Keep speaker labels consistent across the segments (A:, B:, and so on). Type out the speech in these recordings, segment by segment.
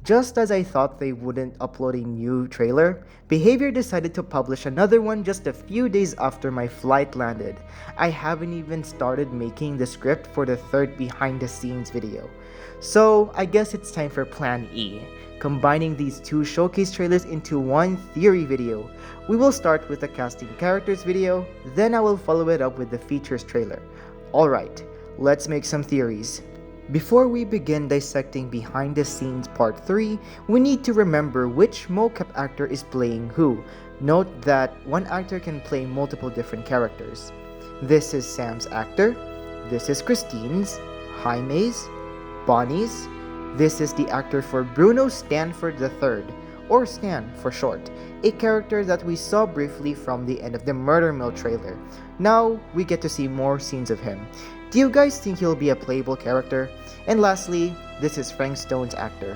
A: Just as I thought they wouldn't upload a new trailer, Behavior decided to publish another one just a few days after my flight landed. I haven't even started making the script for the third behind the scenes video. So I guess it's time for Plan E, combining these two showcase trailers into one theory video. We will start with the casting characters video, then I will follow it up with the features trailer. Alright, let's make some theories. Before we begin dissecting behind the scenes part 3, we need to remember which mocap actor is playing who. Note that one actor can play multiple different characters. This is Sam's actor, this is Christine's, Jaime's, Bonnie's, this is the actor for Bruno Stanford III, or Stan for short, a character that we saw briefly from the end of the Murder Mill trailer. Now we get to see more scenes of him. Do you guys think he'll be a playable character? And lastly, this is Frank Stone's actor.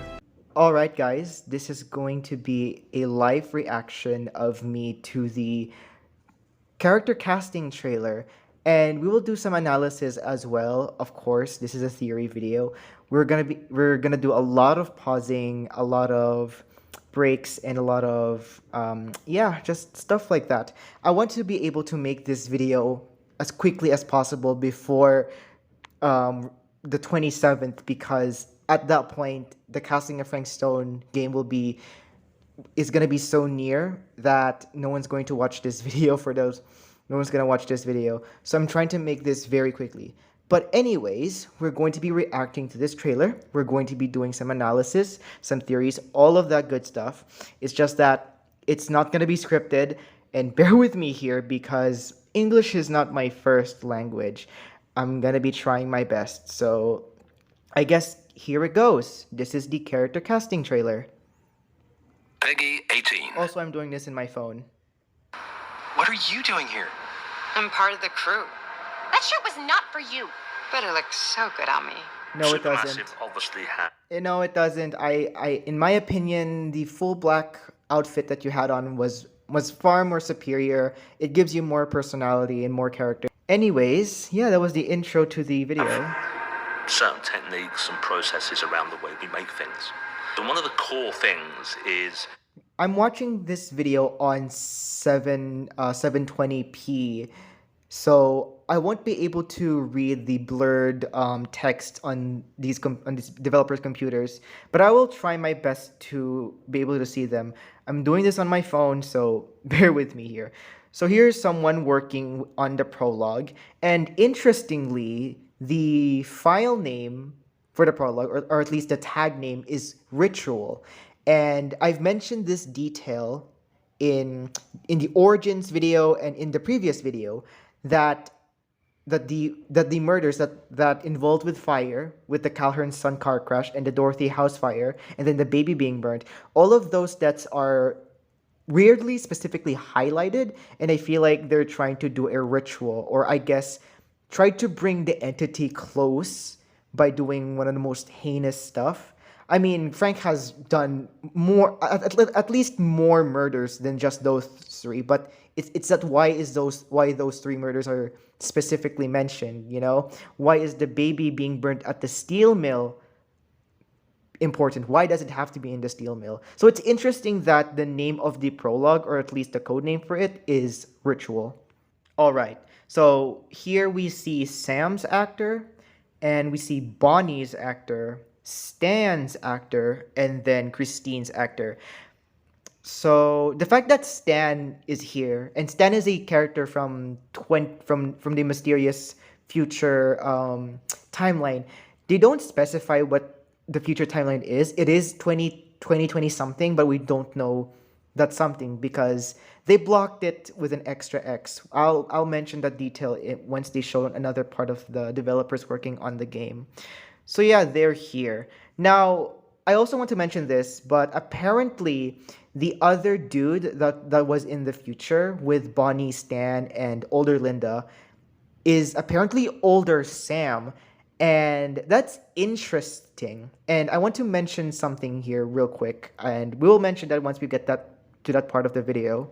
A: Alright guys, this is going to be a live reaction of me to the character casting trailer, and we will do some analysis as well. Of course, this is a theory video. We're gonna do a lot of pausing, a lot of breaks, and a lot of just stuff like that. I want to be able to make this video as quickly as possible before the 27th, because at that point the casting of Frank Stone game is gonna be so near that no one's going to watch this video. No one's gonna watch this video, so I'm trying to make this very quickly. But anyways, we're going to be reacting to this trailer. We're going to be doing some analysis, some theories, all of that good stuff. It's just that it's not gonna be scripted, and bear with me here because English is not my first language. I'm gonna be trying my best, so I guess here it goes. This is the character casting trailer.
B: Peggy 18.
A: Also, I'm doing this in my phone.
B: What are you doing here?
C: I'm part of the crew.
D: That shirt was not for you.
C: But it looks so good on me.
A: No, it doesn't.
B: Supermassive obviously had.
A: No, it doesn't. In my opinion, the full black outfit that you had on was far more superior. It gives you more personality and more character. Anyways, yeah, that was the intro to the video.
B: Certain techniques and processes around the way we make things. And one of the core things is
A: I'm watching this video on 720p, so I won't be able to read the blurred text on these developers' computers, but I will try my best to be able to see them. I'm doing this on my phone, so bear with me here. So here's someone working on the prologue, and interestingly, the file name for the prologue, or at least the tag name, is Ritual. And I've mentioned this detail in the Origins video and in the previous video that the murders that involved with fire, with the Calhoun Sun car crash and the Dorothy house fire, and then the baby being burnt, all of those deaths are weirdly specifically highlighted, and I feel like they're trying to do a ritual, or I guess try to bring the entity close by doing one of the most heinous stuff. I mean, Frank has done more, at least more murders than just those three, but it's that why those three murders are specifically mentioned, you know? Why is the baby being burnt at the steel mill important? Why does it have to be in the steel mill? So it's interesting that the name of the prologue, or at least the code name for it, is Ritual. All right, so here we see Sam's actor, and we see Bonnie's actor, Stan's actor, and then Christine's actor. So the fact that Stan is here, and Stan is a character from the mysterious future timeline. They don't specify what the future timeline is. It is 2020 something, but we don't know that something because they blocked it with an extra X. I'll mention that detail once they show another part of the developers working on the game. So yeah, they're here. Now, I also want to mention this, but apparently the other dude that was in the future with Bonnie, Stan, and older Linda is apparently older Sam, and that's interesting. And I want to mention something here real quick, and we will mention that once we get to that part of the video.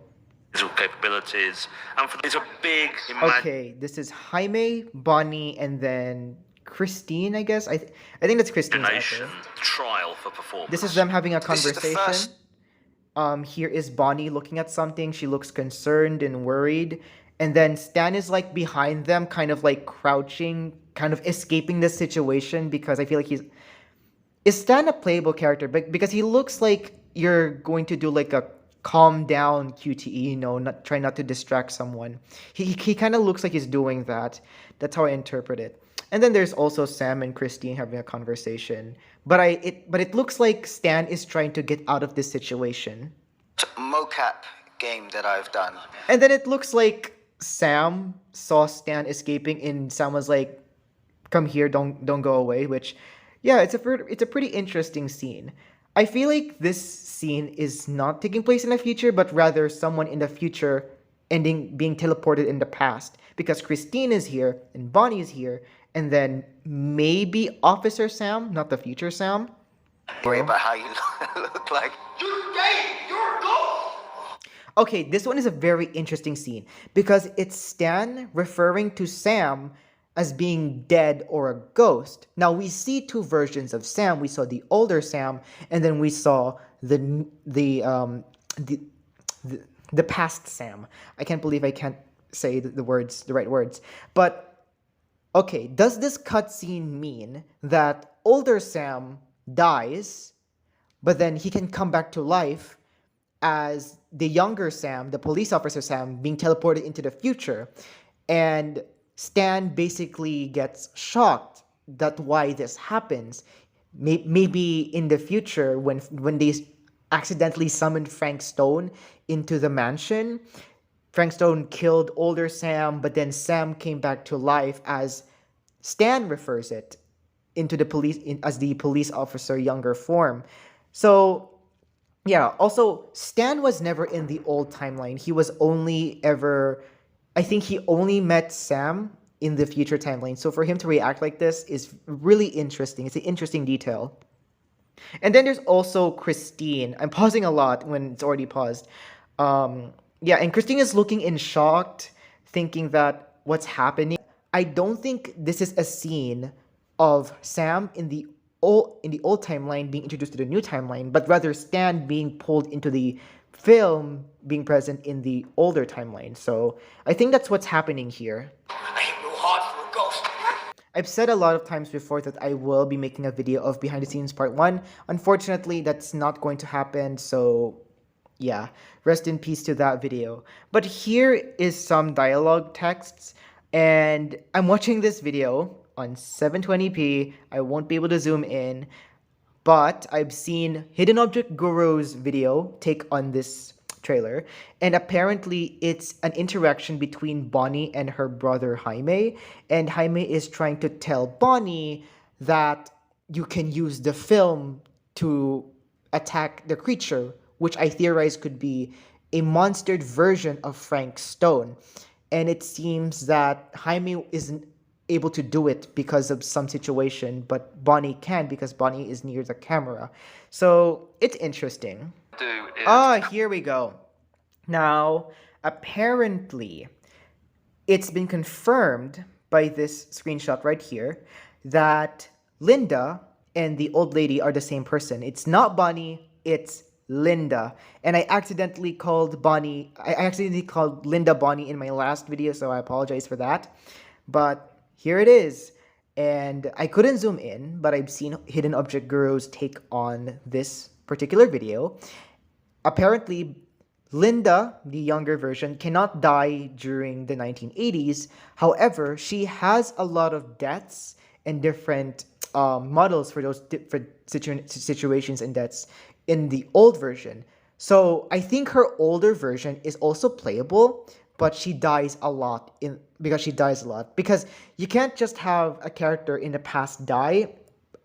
B: Capabilities, and for these are big.
A: Okay, this is Jaime, Bonnie, and then Christine, I guess. I think that's Christine's
B: Nation
A: essay.
B: trial for performance.
A: This is them having a
E: This is the
A: conversation.
E: first-
A: Here is Bonnie looking at something. She looks concerned and worried. And then Stan is like behind them, kind of like crouching, kind of escaping this situation because I feel like he's. Is Stan a playable character? Because he looks like you're going to do like a calm down QTE, not try not to distract someone. He kind of looks like he's doing that. That's how I interpret it. And then there's also Sam and Christine having a conversation. But it looks like Stan is trying to get out of this situation.
E: mocap game that I've done.
A: And then it looks like Sam saw Stan escaping and Sam was like, "Come here, don't go away," which yeah, it's a pretty interesting scene. I feel like this scene is not taking place in the future, but rather someone in the future ending being teleported in the past because Christine is here and Bonnie is here, and then maybe Officer Sam, not the future Sam.
E: Worry about how you look like.
A: Okay, this one is a very interesting scene because it's Stan referring to Sam as being dead or a ghost. Now we see two versions of Sam. We saw the older Sam, and then we saw the past Sam. I can't believe I can't say the right words. But okay, does this cutscene mean that older Sam dies, but then he can come back to life as the younger Sam, the police officer Sam, being teleported into the future, and Stan basically gets shocked that why this happens. Maybe in the future, when they accidentally summoned Frank Stone into the mansion, Frank Stone killed older Sam, but then Sam came back to life as Stan refers it into the police as the police officer younger form. So yeah, also Stan was never in the old timeline. He was only ever I think he only met Sam in the future timeline. So for him to react like this is really interesting. It's an interesting detail. And then there's also Christine. I'm pausing a lot when it's already paused. Yeah, and Christine is looking in shocked, thinking that what's happening. I don't think this is a scene of Sam in the old timeline being introduced to the new timeline, but rather Stan being pulled into the film being present in the older timeline. So I think that's what's happening here.
E: I ain't no heart for a ghost.
A: I've said a lot of times before that I will be making a video of behind the scenes part 1. Unfortunately, that's not going to happen, so yeah, rest in peace to that video. But here is some dialogue texts, and I'm watching this video on 720p. I won't be able to zoom in, but I've seen Hidden Object Guru's video take on this trailer, and apparently it's an interaction between Bonnie and her brother Jaime, and Jaime is trying to tell Bonnie that you can use the film to attack the creature, which I theorize could be a monstered version of Frank Stone. And it seems that Jaime isn't able to do it because of some situation, but Bonnie can because Bonnie is near the camera. So it's interesting. Here we go. Now, apparently, it's been confirmed by this screenshot right here that Linda and the old lady are the same person. It's not Bonnie, it's Linda. And I accidentally called Linda Bonnie in my last video, so I apologize for that. But here it is. And I couldn't zoom in, but I've seen Hidden Object Guru's take on this particular video. Apparently, Linda, the younger version, cannot die during the 1980s. However, she has a lot of deaths and different models for those different situations and deaths in the old version. So I think her older version is also playable, but she dies a lot because you can't just have a character in the past die,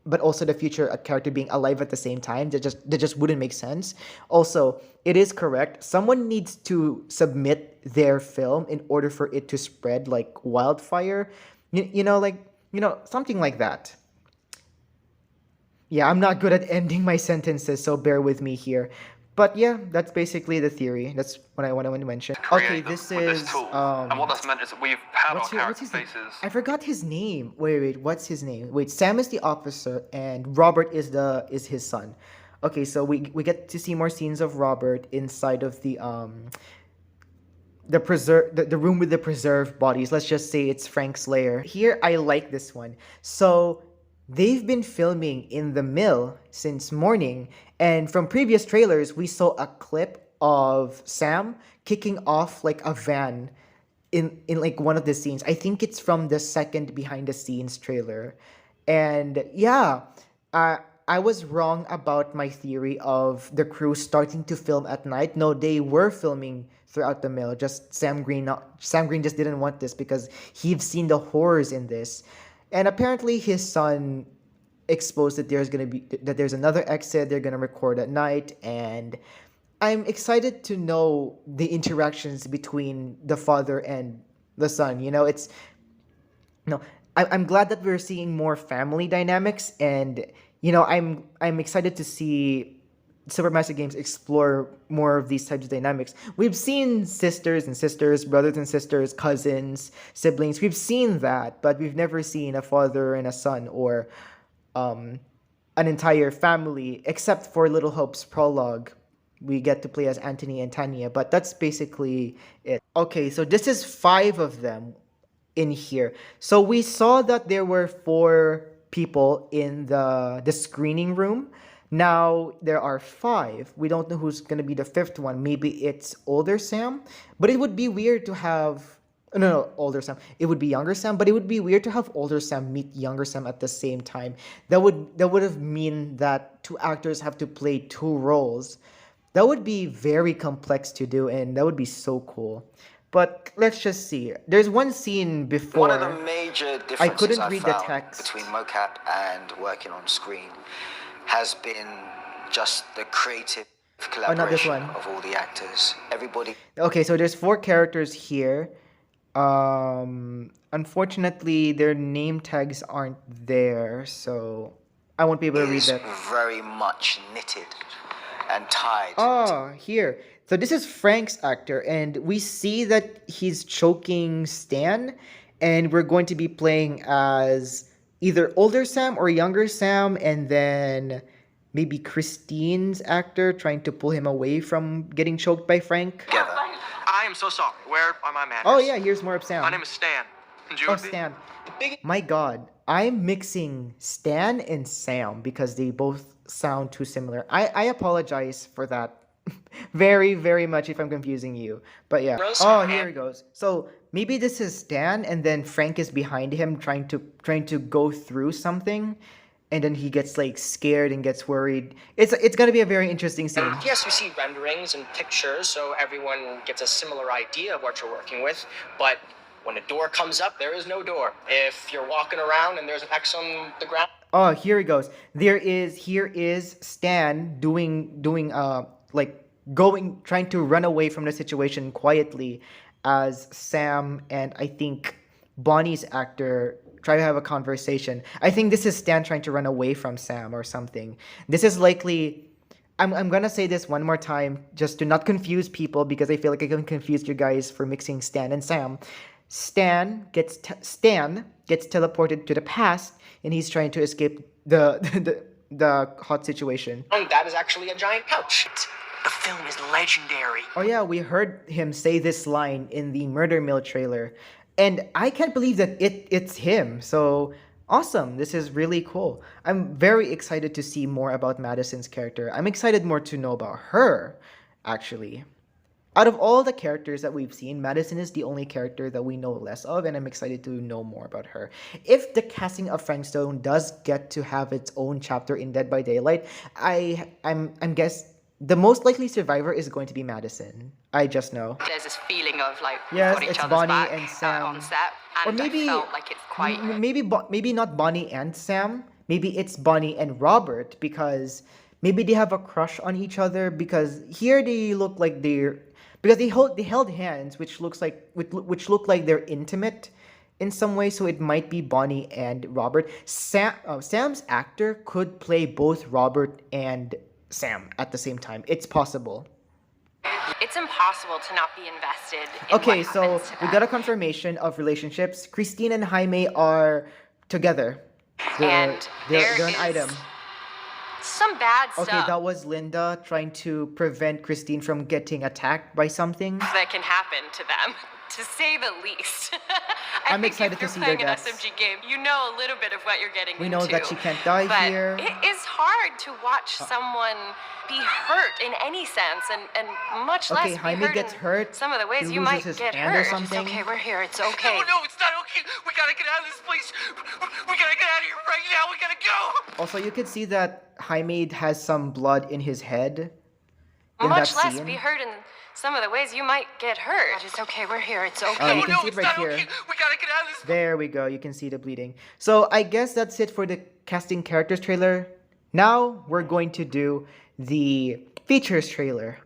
A: but also the future a character being alive at the same time. That just wouldn't make sense. Also, it is correct. Someone needs to submit their film in order for it to spread like wildfire. Something like that. Yeah, I'm not good at ending my sentences, so bear with me here. But yeah, that's basically the theory. That's what I want to mention. Okay,
B: Create them
A: this
B: with this
A: is
B: tool. And what that's meant is that we've had our
A: what's
B: character
A: his name?
B: faces.
A: I forgot his name. Wait, what's his name? Wait, Sam is the officer and Robert is his son. Okay, so we get to see more scenes of Robert inside of the room with the preserved bodies. Let's just say it's Frank's lair. Here I like this one. So they've been filming in the mill since morning, and from previous trailers we saw a clip of Sam kicking off like a van in like one of the scenes. I think it's from the second behind the scenes trailer. And yeah, I was wrong about my theory of the crew starting to film at night. No, they were filming throughout the mill. Just Sam Green just didn't want this because he'd seen the horrors in this. And apparently his son exposed that there's another exit they're gonna record at night, and I'm excited to know the interactions between the father and the son. It's no, I'm glad that we're seeing more family dynamics, and I'm excited to see Supermassive Games explore more of these types of dynamics. We've seen sisters, brothers and sisters, cousins, siblings. We've seen that, but we've never seen a father and a son, or um, an entire family, except for Little Hope's prologue. We get to play as Anthony and Tanya, but that's basically it. Okay, so this is 5 of them in here. So we saw that there were 4 people in the screening room. Now there are 5. We don't know who's gonna be the 5th one. Maybe it's older Sam, but it would be weird to have no, older Sam. It would be younger Sam, but it would be weird to have older Sam meet younger Sam at the same time. That would have mean that 2 actors have to play 2 roles. That would be very complex to do, and that would be so cool. But let's just see. There's one scene before.
E: One of the major differences
A: couldn't
E: I
A: read the
E: found
A: text.
E: between mocap and working on screen has been just the creative
A: not this
E: collaboration
A: one.
E: of all the actors. Everybody
A: Okay, so there's 4 characters here. Unfortunately, their name tags aren't there, so I won't be able to read
E: is
A: that.
E: very much knitted and tied.
A: Oh, here. So this is Frank's actor, and we see that he's choking Stan, and we're going to be playing as either older Sam or younger Sam, and then maybe Christine's actor trying to pull him away from getting choked by Frank.
E: Together.
F: I am so sorry. Where are my manners?
A: Oh yeah, here's more of Sam.
F: My name is Stan. And you
A: Oh,
F: would be?
A: Stan. My God, I'm mixing Stan and Sam because they both sound too similar. I apologize for that very, very much if I'm confusing you. But yeah.
F: Rose?
A: Oh, here he goes. So maybe this is Stan, and then Frank is behind him trying to go through something, and then he gets like scared and gets worried. It's gonna be a very interesting scene.
G: Yes, we see renderings and pictures so everyone gets a similar idea of what you're working with, but when a door comes up, there is no door. If you're walking around and there's an X on the ground,
A: Oh, here he goes. Here is Stan doing like trying to run away from the situation quietly, as Sam and I think Bonnie's actor try to have a conversation. I think this is Stan trying to run away from Sam or something. This is likely. I'm gonna say this one more time just to not confuse people, because I feel like I can confuse you guys for mixing Stan and Sam. Stan gets teleported to the past, and he's trying to escape the the hot situation.
G: that is actually a giant couch.
F: The film is legendary.
A: Oh yeah, we heard him say this line in the Murder Mill trailer, and I can't believe that it's him. So awesome! This is really cool. I'm very excited to see more about Madison's character. I'm excited more to know about her, actually. Out of all the characters that we've seen, Madison is the only character that we know less of, and I'm excited to know more about her. If the casting of Frank Stone does get to have its own chapter in Dead by Daylight, I'm guess the most likely survivor is going to be Madison. I just know.
H: There's this feeling of like we've
A: Yes,
H: got each
A: it's
H: other's
A: Bonnie
H: back
A: and Sam.
H: on set,
A: Or
H: and
A: maybe
H: I felt like it's quite.
A: maybe not Bonnie and Sam. Maybe it's Bonnie and Robert, because maybe they have a crush on each other, because here they look like they held hands, which look like they're intimate in some way. So it might be Bonnie and Robert. Sam's actor could play both Robert and Sam at the same time. It's possible.
H: It's impossible to not be invested in
A: Okay,
H: what
A: so
H: happens to
A: we
H: them.
A: got a confirmation of relationships. Christine and Jaime are together.
H: And there
A: they're an
H: is
A: item.
H: some bad
A: Okay,
H: stuff
A: that was Linda trying to prevent Christine from getting attacked by something.
H: that can happen to them, to say the least.
A: I'm
H: think
A: excited
H: if
A: to
H: you're
A: see
H: playing
A: their
H: an
A: deaths.
H: SMG game, you know a little bit of what you're getting
A: We
H: into.
A: know that she can't die
H: but
A: here.
H: It is hard to watch someone be hurt in any sense, and much
A: Okay,
H: less
A: Jaime
H: be hurt
A: gets
H: in
A: hurt.
H: some of the ways
A: He
H: you
A: loses
H: might
A: his
H: get
A: hand or
H: hurt.
A: something.
H: It's okay, we're here. It's okay.
F: No, it's not okay. We gotta get out of this place. We gotta get out of here right now. We gotta go.
A: Also, you can see that Jaime has some blood in his head in
H: Much
A: that
H: less
A: scene.
H: be hurt in some of the ways you might get hurt. It's okay, we're here. It's okay.
A: You can see it
F: it's
A: right
F: not
A: here.
F: okay. We gotta get out of this.
A: There we go. You can see the bleeding. So I guess that's it for the casting characters trailer. Now we're going to do the features trailer.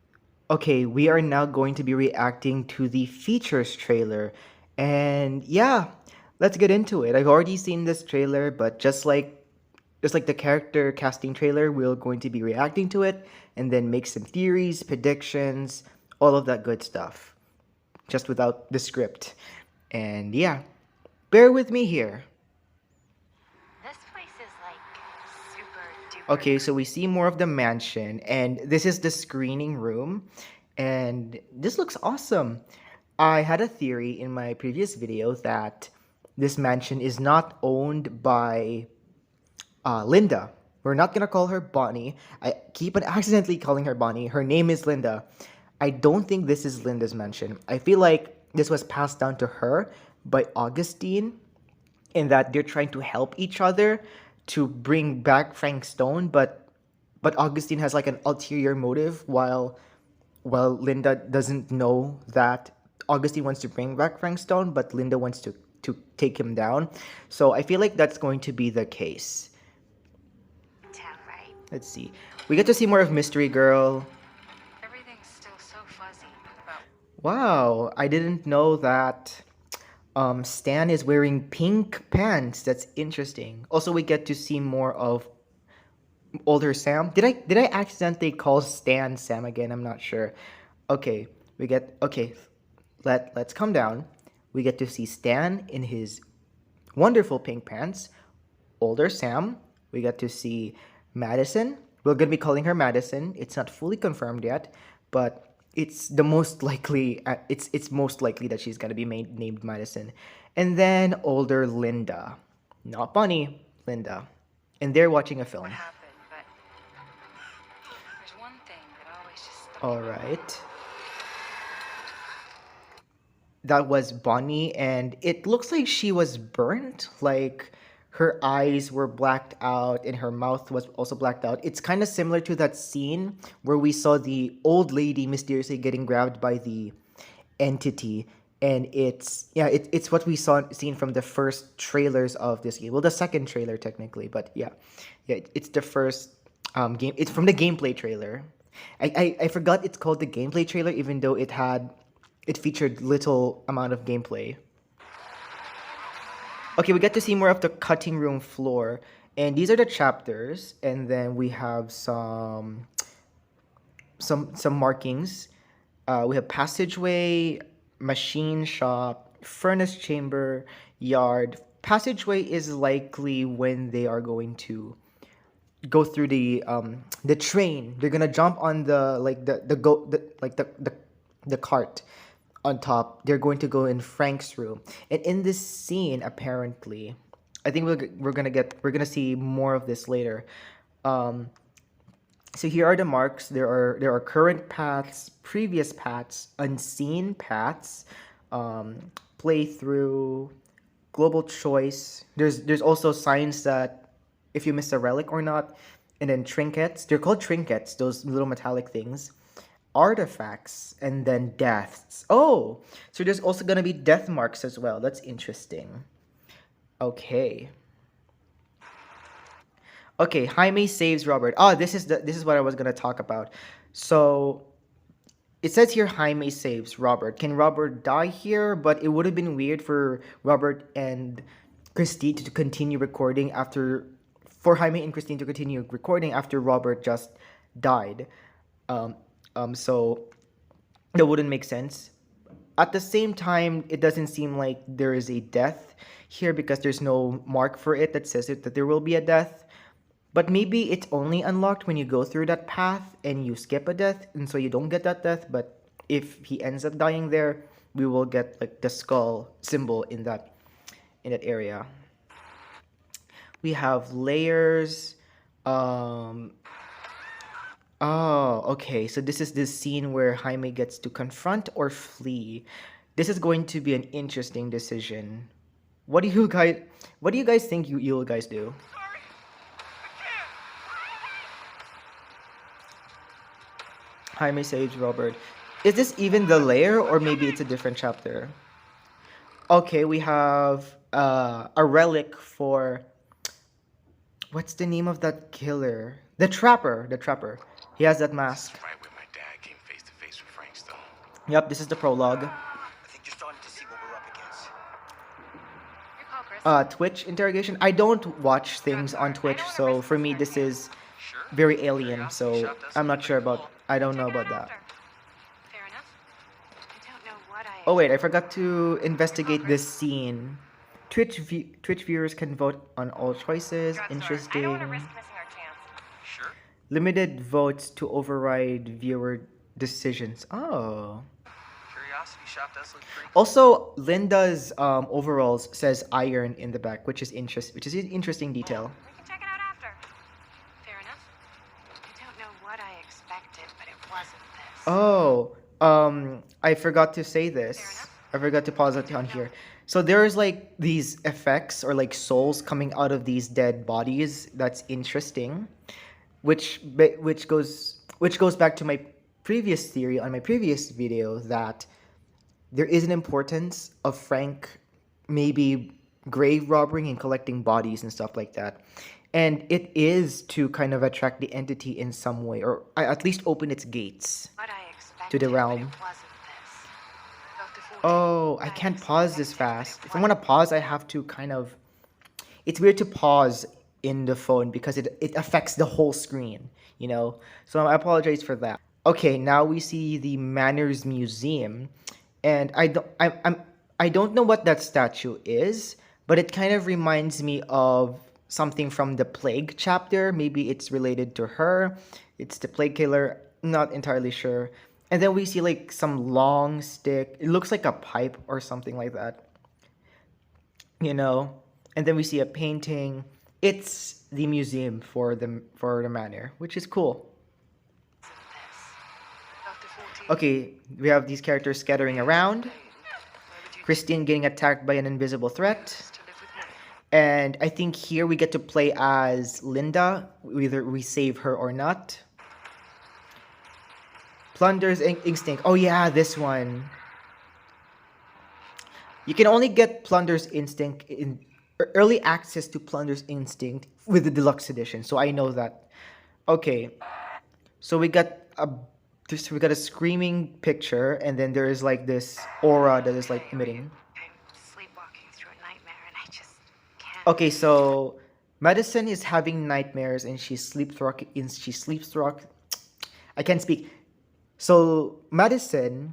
A: Okay, we are now going to be reacting to the features trailer. And yeah, let's get into it. I've already seen this trailer, but just like the character casting trailer, we're going to be reacting to it and then make some theories, predictions, all of that good stuff. Just without the script. And yeah, bear with me here.
D: This place is like super duper.
A: Okay, so we see more of the mansion, and this is the screening room, and this looks awesome. I had a theory in my previous video that this mansion is not owned by Linda. We're not gonna call her Bonnie. I keep on accidentally calling her Bonnie. Her name is Linda. I don't think this is Linda's mansion. I feel like this was passed down to her by Augustine, in that they're trying to help each other to bring back Frank Stone, but Augustine has like an ulterior motive, while Linda doesn't know that Augustine wants to bring back Frank Stone, but Linda wants to take him down. So I feel like that's going to be the case.
D: Right.
A: Let's see. We get to see more of Mystery Girl.
C: Everything's still so fuzzy about
A: Wow, I didn't know that Stan is wearing pink pants. That's interesting. Also, we get to see more of older Sam. Did I accidentally call Stan Sam again? I'm not sure. Okay, let's calm down. We get to see Stan in his wonderful pink pants. Older Sam. We get to see Madison. We're gonna be calling her Madison. It's not fully confirmed yet, but it's the most likely. It's most likely that she's gonna be named Madison. And then older Linda, not Bunny, Linda, and they're watching a film.
C: what happened, but there's one thing that always just stuck.
A: All right. That was Bonnie, and it looks like she was burnt. Like her eyes were blacked out and her mouth was also blacked out. It's kind of similar to that scene where we saw the old lady mysteriously getting grabbed by the entity. And it's what we seen from the first trailers of this game. Well, the second trailer technically, but yeah, it's the first game. It's from the gameplay trailer. I forgot it's called the gameplay trailer, even though it featured little amount of gameplay. Okay, we get to see more of the cutting room floor, and these are the chapters, and then we have some markings. We have passageway, machine shop, furnace chamber, yard. Passageway is likely when they are going to go through the train. They're gonna jump on the cart on top. They're going to go in Frank's room, and in this scene, apparently, I think we're gonna see more of this later. So here are the marks. There are current paths, previous paths, unseen paths, playthrough, global choice. There's also signs that if you miss a relic or not, and then trinkets. They're called trinkets. Those little metallic things. Artifacts, and then deaths. Oh, so there's also gonna be death marks as well. That's interesting. Okay. Okay, Jaime saves Robert. This is what I was gonna talk about. So it says here Jaime saves Robert. Can Robert die here? But it would have been weird for Robert and Christine to continue recording for Jaime and Christine to continue recording after Robert just died. Um, so that wouldn't make sense. At the same time, it doesn't seem like there is a death here because there's no mark for it that says it that there will be a death. But maybe it's only unlocked when you go through that path and you skip a death, and so you don't get that death. But if he ends up dying there, we will get like the skull symbol in that area. We have layers. Um, oh, okay. So this is this scene where Jaime gets to confront or flee. This is going to be an interesting decision. What do you guys think you'll guys do? Jaime saves Robert. Is this even the layer or maybe it's a different chapter? Okay, we have a relic for what's the name of that killer? The Trapper. The Trapper. He has that mask.
F: Right where my dad came face to face with Frankston.
A: Yep, this is the prologue.
E: I think you're starting to see what we're up against.
C: Your call, Chris.
A: Twitch interrogation. I don't watch things on Twitch, so for me this is very alien. So I'm not sure about. I don't know about that.
C: Fair enough.
D: I don't know what I.
A: Oh wait, I forgot to investigate this scene. Twitch viewers can vote on all choices.
H: I don't want to
A: Interesting.
H: risk missing our chance.
F: Sure.
A: Limited votes to override viewer decisions. Oh.
F: Curiosity shop does look pretty.
A: Also, Linda's overalls says iron in the back, which is an interesting detail.
H: We can check it out after.
C: Fair enough.
D: I don't know what I expected, but it wasn't this.
A: Oh, I forgot to say this. I forgot to pause it on here. So there's like these effects or like souls coming out of these dead bodies. That's interesting, which goes back to my previous theory on my previous video that there is an importance of Frank maybe grave robbing and collecting bodies and stuff like that. And it is to kind of attract the entity in some way, or at least open its gates
D: What I expected,
A: to the
D: but
A: realm.
D: it wasn't this.
C: Dr. Ford.
A: Oh, I can't pause this fast. If I want to pause, I have to kind of. It's weird to pause in the phone because it affects the whole screen, you know? So I apologize for that. Okay, now we see the Manners Museum. And I don't know what that statue is, but it kind of reminds me of something from the Plague chapter. Maybe it's related to her. It's the Plague Killer. Not entirely sure. And then we see like some long stick. It looks like a pipe or something like that. You know? And then we see a painting. It's the museum for the manor, which is cool.
C: Dr. 14.
A: Okay, we have these characters scattering around.
C: Where would you
A: Christine getting attacked by an invisible threat.
C: choose to live with me?
A: And I think here we get to play as Linda, whether we save her or not. Plunder's Instinct. Oh yeah, this one. You can only get Plunder's Instinct in early access to Plunder's Instinct with the deluxe edition. So I know that. Okay. So we got a screaming picture, and then there is like this aura that is like emitting.
D: I'm sleepwalking through a nightmare, and I just can't.
A: Okay, so Madison is having nightmares and she sleeps through. I can't speak. So Madison,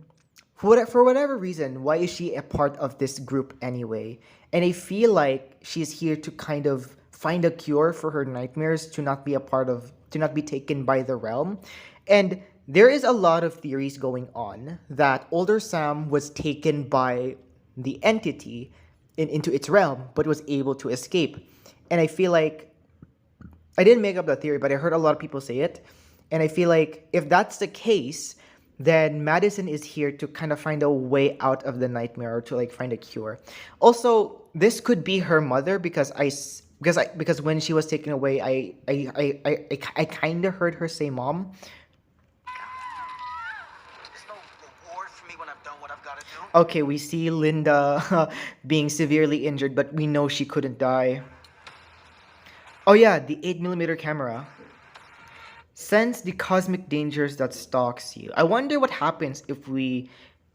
A: for whatever reason, why is she a part of this group anyway? And I feel like she's here to kind of find a cure for her nightmares, to not be taken by the realm. And there is a lot of theories going on that older Sam was taken by the entity into its realm, but was able to escape. And I feel like I didn't make up that theory, but I heard a lot of people say it. And I feel like if that's the case, then Madison is here to kind of find a way out of the nightmare, or to like find a cure. Also, this could be her mother because when she was taken away, I kind of heard her say mom.
E: There's no reward for me when I've done what I've got to do.
A: Okay, we see Linda being severely injured, but we know she couldn't die. Oh yeah, the 8mm camera. Sense the cosmic dangers that stalks you. I wonder what happens if we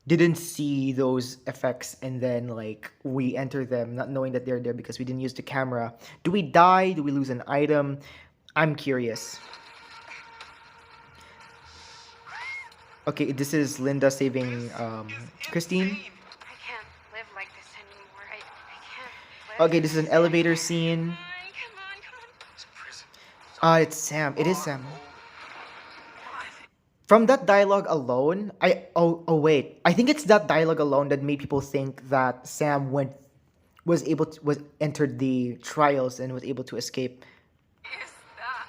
A: didn't see those effects and then like we enter them not knowing that they're there because we didn't use the camera. Do we die? Do we lose an item? I'm curious. Okay, this is Linda saving Christine.
D: I can't live like this anymore. I can't live.
A: Okay, this is an elevator scene.
D: Come on, come on.
F: It's a prison.
A: It's Sam. It is Sam. From that dialogue alone, wait. I think it's that dialogue alone that made people think that Sam was entered the trials and was able to escape.
D: Is that?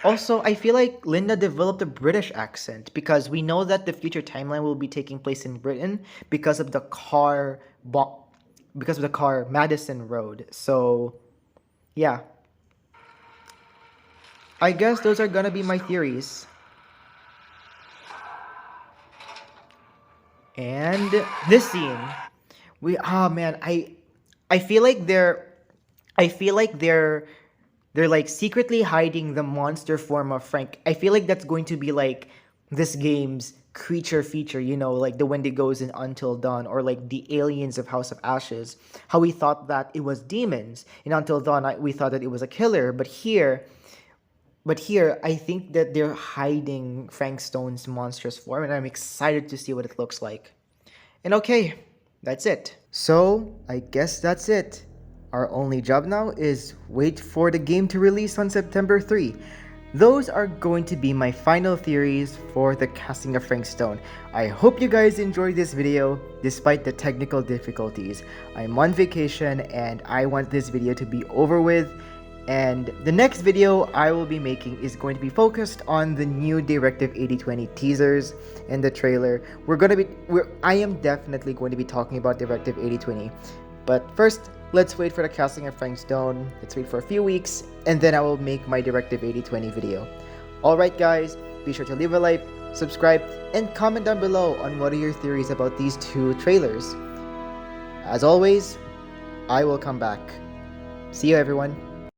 A: Also, I feel like Linda developed a British accent because we know that the future timeline will be taking place in Britain because of the car Madison Road. So, yeah. I guess those are gonna be my theories. And this scene, man, I feel like they're like secretly hiding the monster form of Frank. I feel like that's going to be like this game's creature feature, you know, like the Wendigos in Until Dawn, or like the aliens of House of Ashes. How we thought that it was demons in Until Dawn, we thought that it was a killer, but here, I think that they're hiding Frank Stone's monstrous form, and I'm excited to see what it looks like. And okay, that's it. So, I guess that's it. Our only job now is wait for the game to release on September 3. Those are going to be my final theories for the casting of Frank Stone. I hope you guys enjoyed this video despite the technical difficulties. I'm on vacation and I want this video to be over with. And the next video I will be making is going to be focused on the new Directive 8020 teasers and the trailer. I am definitely going to be talking about Directive 8020. But first, let's wait for the casting of Frank Stone. Let's wait for a few weeks, and then I will make my Directive 8020 video. Alright guys, be sure to leave a like, subscribe, and comment down below on what are your theories about these two trailers. As always, I will come back. See you everyone.